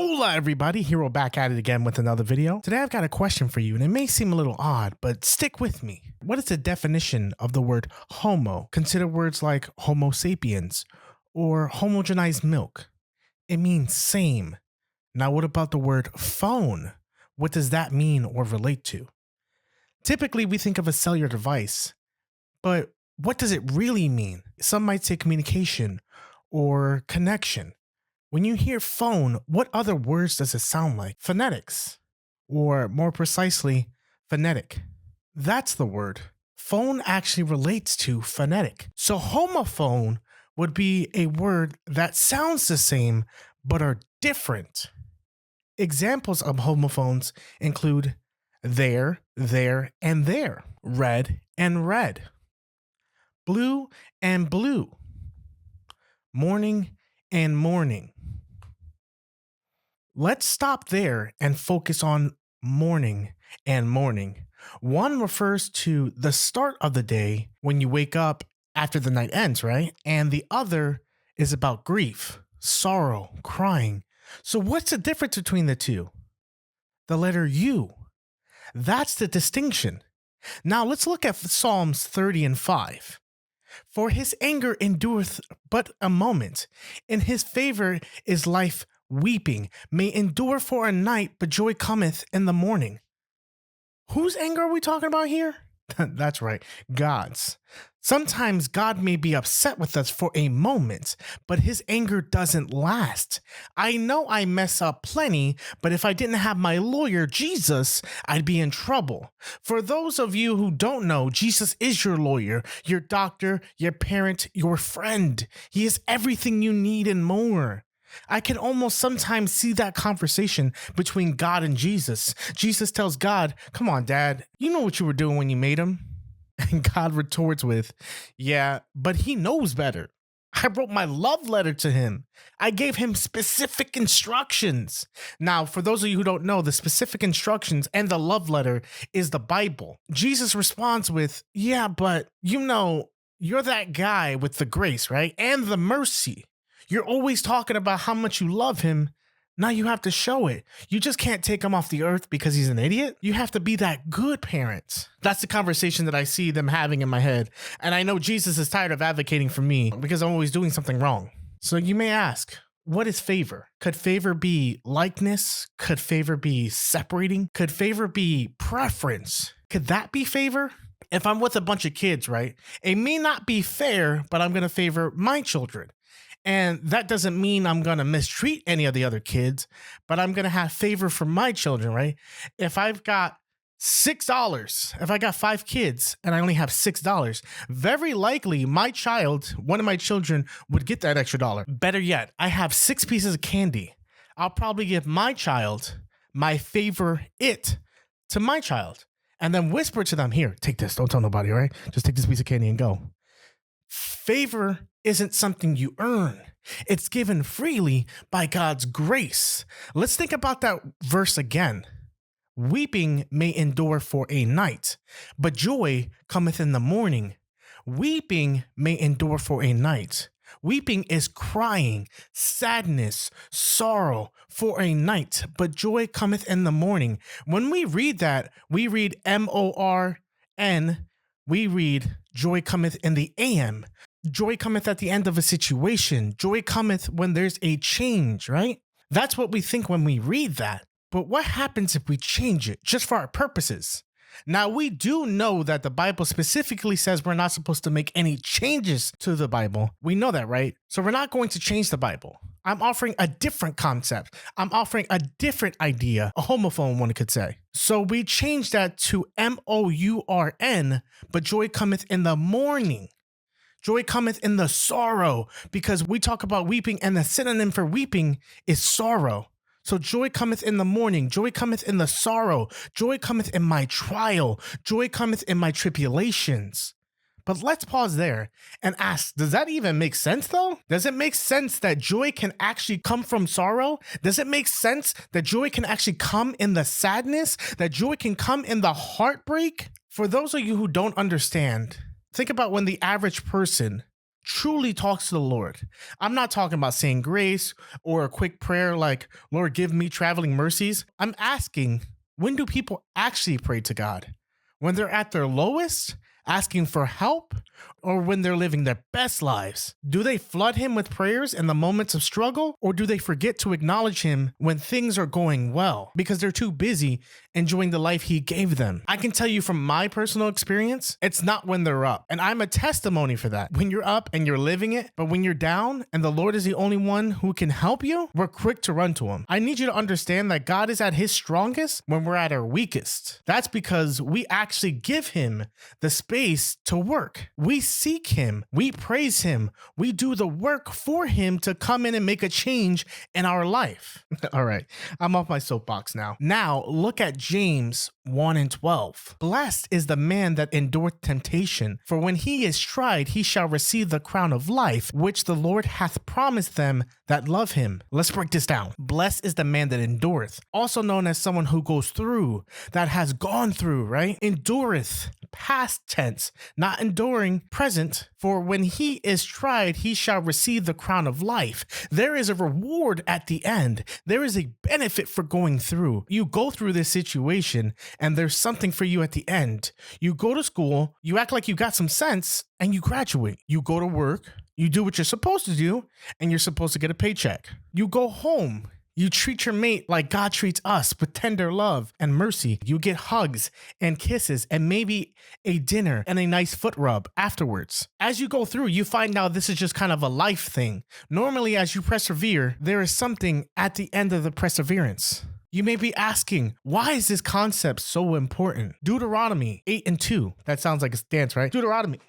Hola everybody, Hero back at it again with another video. Today I've got a question for you, and it may seem a little odd, but stick with me. What is the definition of the word homo? Consider words like homo sapiens or homogenized milk. It means same. Now what about the word phone? What does that mean or relate to? Typically we think of a cellular device, but what does it really mean? Some might say communication or connection. When you hear phone, what other words does it sound like? Phonetics, or more precisely, phonetic. That's the word. Phone actually relates to phonetic. So homophone would be a word that sounds the same, but are different. Examples of homophones include there, and there, red and red, blue and blue, morning and morning. Let's stop there and focus on morning and morning. One refers to the start of the day when you wake up after the night ends, right? And the other is about grief, sorrow, crying. So what's the difference between the two? The letter U. That's the distinction. Now let's look at Psalms 30 and 5. For his anger endureth but a moment. In his favor is life weeping, may endure for a night, but joy cometh in the morning. Whose anger are we talking about here? That's right, God's. Sometimes God may be upset with us for a moment, but his anger doesn't last. I know I mess up plenty, but if I didn't have my lawyer, Jesus, I'd be in trouble. For those of you who don't know, Jesus is your lawyer, your doctor, your parent, your friend. He is everything you need and more. I can almost sometimes see that conversation between God and Jesus. Jesus tells God, "Come on, Dad, you know what you were doing when you made him." And God retorts with, "Yeah, but he knows better. I wrote my love letter to him. I gave him specific instructions." Now, for those of you who don't know, the specific instructions and the love letter is the Bible. Jesus responds with, "Yeah, but you know, you're that guy with the grace, right? And the mercy. You're always talking about how much you love him. Now you have to show it. You just can't take him off the earth because he's an idiot. You have to be that good parent." That's the conversation that I see them having in my head. And I know Jesus is tired of advocating for me because I'm always doing something wrong. So you may ask, what is favor? Could favor be likeness? Could favor be separating? Could favor be preference? Could that be favor? If I'm with a bunch of kids, right? It may not be fair, but I'm going to favor my children. And that doesn't mean I'm going to mistreat any of the other kids, but I'm going to have favor for my children, right? If I've got $6, if I got 5 kids and I only have $6, very likely my child, one of my children, would get that extra dollar. Better yet, I have 6 pieces of candy. I'll probably give my child my favorite to my child and then whisper to them, "Here, take this. Don't tell nobody, all right? Just take this piece of candy and go." Favor isn't something you earn. It's given freely by God's grace. Let's think about that verse again. Weeping may endure for a night, but joy cometh in the morning. Weeping may endure for a night. Weeping is crying, sadness, sorrow for a night, but joy cometh in the morning. When we read that, we read MORN. We read joy cometh in the AM. Joy cometh at the end of a situation. Joy cometh when there's a change, right? That's what we think when we read that. But what happens if we change it just for our purposes? Now, we do know that the Bible specifically says we're not supposed to make any changes to the Bible. We know that, right? So we're not going to change the Bible. I'm offering a different concept. I'm offering a different idea, a homophone, one could say. So we change that to MOURN, but joy cometh in the morning. Joy cometh in the sorrow, because we talk about weeping and the synonym for weeping is sorrow. So joy cometh in the morning, joy cometh in the sorrow, joy cometh in my trial, joy cometh in my tribulations. But let's pause there and ask, does that even make sense though? Does it make sense that joy can actually come from sorrow? Does it make sense that joy can actually come in the sadness? That joy can come in the heartbreak? For those of you who don't understand, think about when the average person truly talks to the Lord. I'm not talking about saying grace or a quick prayer like, Lord, give me traveling mercies. I'm asking, when do people actually pray to God? When they're at their lowest, asking for help, or when they're living their best lives? Do they flood him with prayers in the moments of struggle, or do they forget to acknowledge him when things are going well because they're too busy enjoying the life he gave them? I can tell you from my personal experience, it's not when they're up. And I'm a testimony for that. When you're up and you're living it, but when you're down and the Lord is the only one who can help you, we're quick to run to him. I need you to understand that God is at his strongest when we're at our weakest. That's because we actually give him the space to work. We seek him, we praise him, we do the work for him to come in and make a change in our life. All right, I'm off my soapbox now. Now look at James 1:12. Blessed is the man that endureth temptation, for when he is tried, he shall receive the crown of life, which the Lord hath promised them that love him. Let's break this down. Blessed is the man that endureth, also known as someone who goes through, that has gone through, right? Endureth, past tense, not enduring, present. For when he is tried, he shall receive the crown of life. There is a reward at the end. There is a benefit for going through. You go through this situation and there's something for you at the end. You go to school, you act like you got some sense, and you graduate. You go to work, you do what you're supposed to do, and you're supposed to get a paycheck. You go home. You treat your mate like God treats us, with tender love and mercy. You get hugs and kisses and maybe a dinner and a nice foot rub afterwards. As you go through, you find out this is just kind of a life thing. Normally, as you persevere, there is something at the end of the perseverance. You may be asking, why is this concept so important? Deuteronomy 8:2. That sounds like a dance, right? Deuteronomy.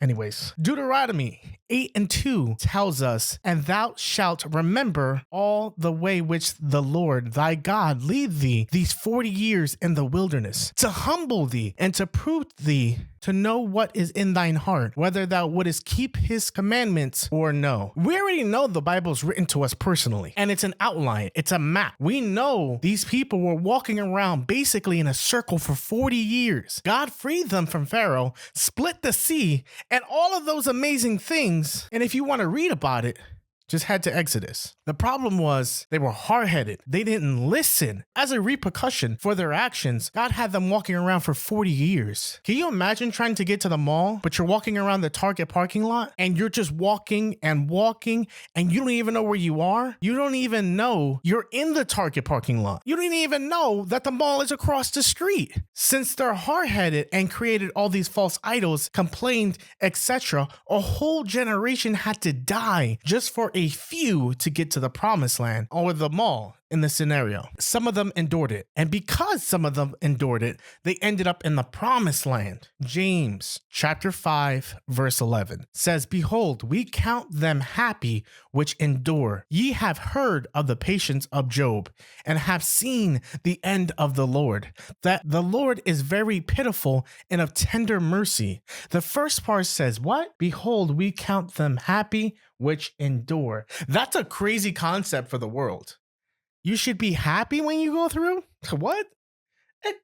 Anyways, Deuteronomy 8:2 tells us, and thou shalt remember all the way which the Lord thy God lead thee these 40 years in the wilderness, to humble thee and to prove thee, to know what is in thine heart, whether thou wouldest keep his commandments or no. We already know the Bible's written to us personally, and it's an outline, it's a map. We know these people were walking around basically in a circle for 40 years. God freed them from Pharaoh, split the sea, and all of those amazing things. And if you want to read about it, just head to Exodus. The problem was they were hard-headed. They didn't listen. As a repercussion for their actions, God had them walking around for 40 years. Can you imagine trying to get to the mall, but you're walking around the Target parking lot and you're just walking and you don't even know where you are? You don't even know you're in the Target parking lot. You don't even know that the mall is across the street. Since they're hard-headed and created all these false idols, complained, etc., a whole generation had to die just for a few to get to the promised land, or the mall in this scenario. Some of them endured it, and because some of them endured it, they ended up in the promised land. James chapter 5 verse 11 says, behold, we count them happy which endure. Ye have heard of the patience of Job, and have seen the end of the Lord, that the Lord is very pitiful and of tender mercy. The first part says what? Behold, we count them happy which endure. That's a crazy concept for the world. You should be happy when you go through? What?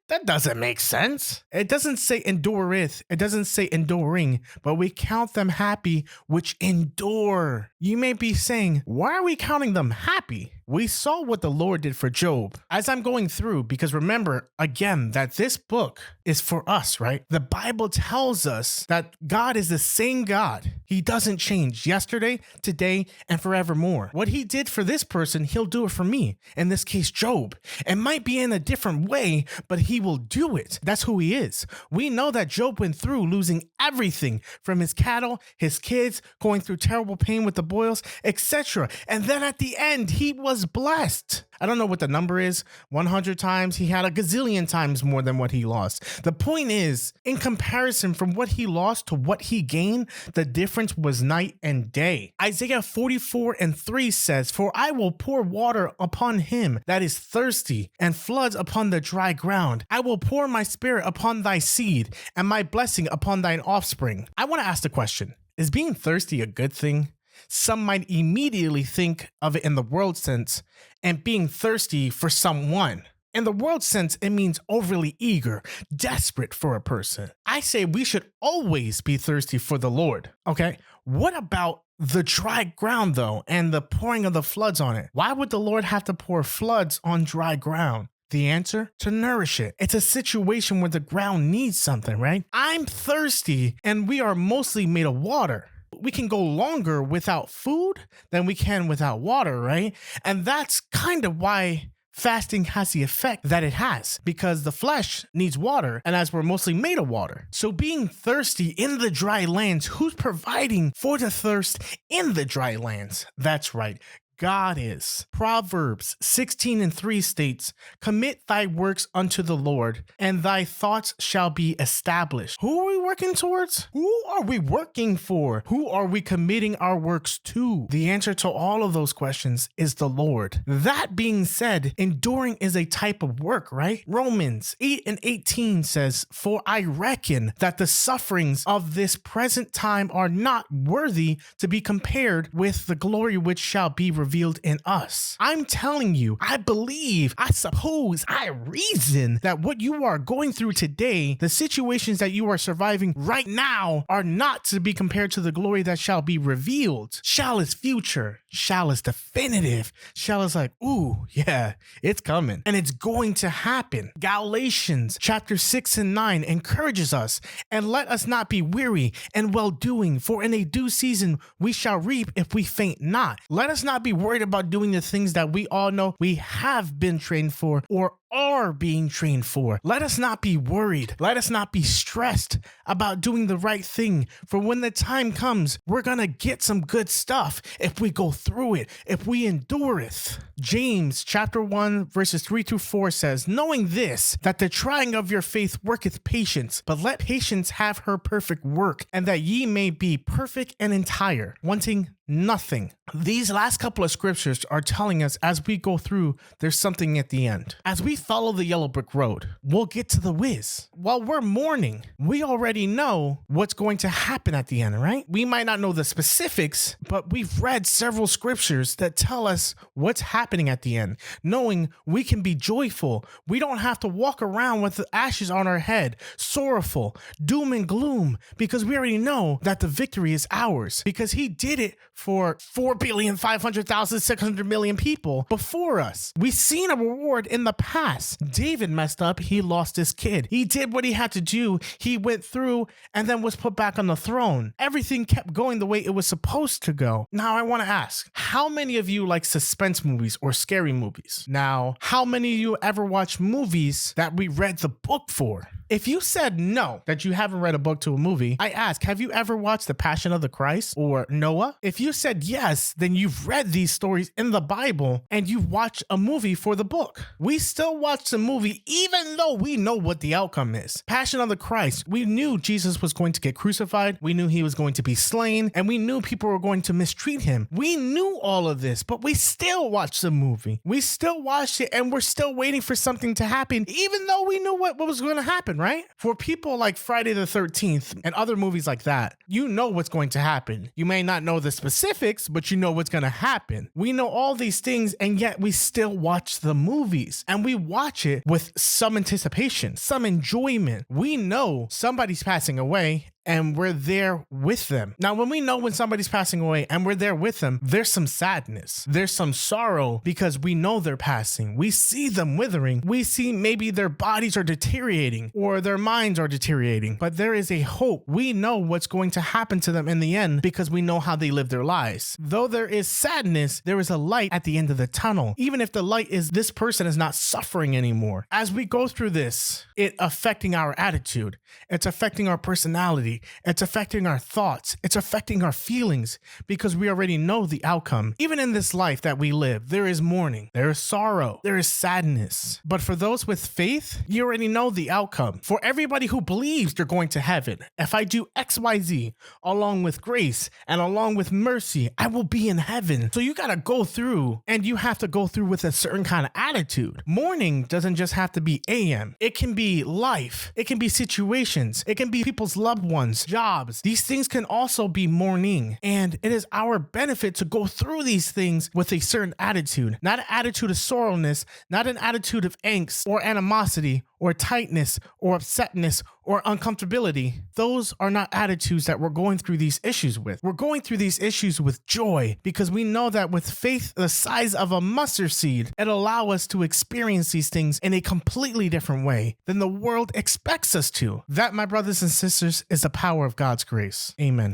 That doesn't make sense. It doesn't say endureth. It doesn't say enduring, but we count them happy which endure. You may be saying, why are we counting them happy? We saw what the Lord did for Job. As I'm going through, because remember, again, that this book is for us, right? The Bible tells us that God is the same God. He doesn't change yesterday, today, and forevermore. What he did for this person, he'll do it for me. In this case, Job. It might be in a different way, but he will do it. That's who he is. We know that Job went through losing everything from his cattle, his kids, going through terrible pain with the boils, etc. And then at the end, he was blessed. I don't know what the number is. 100 times. He had a gazillion times more than what he lost. The point is, in comparison from what he lost to what he gained, the difference was night and day. Isaiah 44:3 says, for I will pour water upon him that is thirsty, and floods upon the dry ground. I will pour my spirit upon thy seed, and my blessing upon thine offspring. I want to ask the question, is being thirsty a good thing? Some might immediately think of it in the world sense and being thirsty for someone. In the world sense, it means overly eager, desperate for a person. I say we should always be thirsty for the Lord, okay? What about the dry ground, though, and the pouring of the floods on it? Why would the Lord have to pour floods on dry ground? The answer? To nourish it. It's a situation where the ground needs something, right? I'm thirsty, and we are mostly made of water. We can go longer without food than we can without water, right? And that's kind of why fasting has the effect that it has, because the flesh needs water, and as we're mostly made of water. So being thirsty in the dry lands, who's providing for the thirst in the dry lands? That's right. God is. Proverbs 16:3 states, "Commit thy works unto the Lord, and thy thoughts shall be established." Who are we working towards? Who are we working for? Who are we committing our works to? The answer to all of those questions is the Lord. That being said, enduring is a type of work, right? Romans 8:18 says, "For I reckon that the sufferings of this present time are not worthy to be compared with the glory which shall be revealed in us." I'm telling you, I believe, I suppose, I reason that what you are going through today, the situations that you are surviving right now, are not to be compared to the glory that shall be revealed. Shall is future. Shall is definitive. Shall is like, ooh, yeah, it's coming. And it's going to happen. Galatians chapter 6-9 encourages us, "And let us not be weary in well-doing, for in a due season we shall reap if we faint not." Let us not be worried about doing the things that we all know we have been trained for or are being trained for. Let us not be worried. Let us not be stressed about doing the right thing. For when the time comes, we're going to get some good stuff if we go through it, if we endureth. James chapter 1 verses 3-4 says, "Knowing this, that the trying of your faith worketh patience, but let patience have her perfect work, and that ye may be perfect and entire, wanting nothing." These last couple of scriptures are telling us as we go through, there's something at the end. As we follow the yellow brick road, we'll get to the whiz. While we're mourning, we already know what's going to happen at the end, right? We might not know the specifics, but we've read several scriptures that tell us what's happening at the end, knowing we can be joyful. We don't have to walk around with the ashes on our head, sorrowful, doom and gloom, because we already know that the victory is ours, because he did it for 4,500,600,000,000 people before us. We've seen a reward in the past. David messed up. He lost his kid. He did what he had to do. He went through and then was put back on the throne. Everything kept going the way it was supposed to go. Now, I want to ask, how many of you like suspense movies or scary movies? Now, how many of you ever watch movies that we read the book for? If you said no, that you haven't read a book to a movie, I ask, have you ever watched The Passion of the Christ or Noah? If you said yes, then you've read these stories in the Bible and you've watched a movie for the book. We still watch the movie even though we know what the outcome is. Passion of the Christ, we knew Jesus was going to get crucified, we knew he was going to be slain, and we knew people were going to mistreat him. We knew all of this, but we still watched the movie. We still watched it and we're still waiting for something to happen, even though we knew what was going to happen, right? For people like Friday the 13th and other movies like that, you know what's going to happen. You may not know the specifics, but you know what's going to happen. We know all these things, and yet we still watch the movies, and we watch it with some anticipation, some enjoyment. We know somebody's passing away, and we're there with them. Now, when we know when somebody's passing away and we're there with them, there's some sadness. There's some sorrow because we know they're passing. We see them withering. We see maybe their bodies are deteriorating or their minds are deteriorating, but there is a hope. We know what's going to happen to them in the end because we know how they live their lives. Though there is sadness, there is a light at the end of the tunnel. Even if the light is this person is not suffering anymore. As we go through this, it's affecting our attitude. It's affecting our personality. It's affecting our thoughts. It's affecting our feelings because we already know the outcome. Even in this life that we live, there is mourning, there is sorrow, there is sadness. But for those with faith, you already know the outcome. For everybody who believes they're going to heaven, if I do XYZ along with grace and along with mercy, I will be in heaven. So you got to go through, and you have to go through with a certain kind of attitude. Mourning doesn't just have to be AM. It can be life. It can be situations. It can be people's loved ones. ones, jobs. These things can also be mourning. And it is our benefit to go through these things with a certain attitude, not an attitude of sorrowness, not an attitude of angst or animosity or tightness or upsetness or uncomfortability. Those are not attitudes that we're going through these issues with. We're going through these issues with joy because we know that with faith the size of a mustard seed, it'll allow us to experience these things in a completely different way than the world expects us to. That, my brothers and sisters, is the power of God's grace. Amen.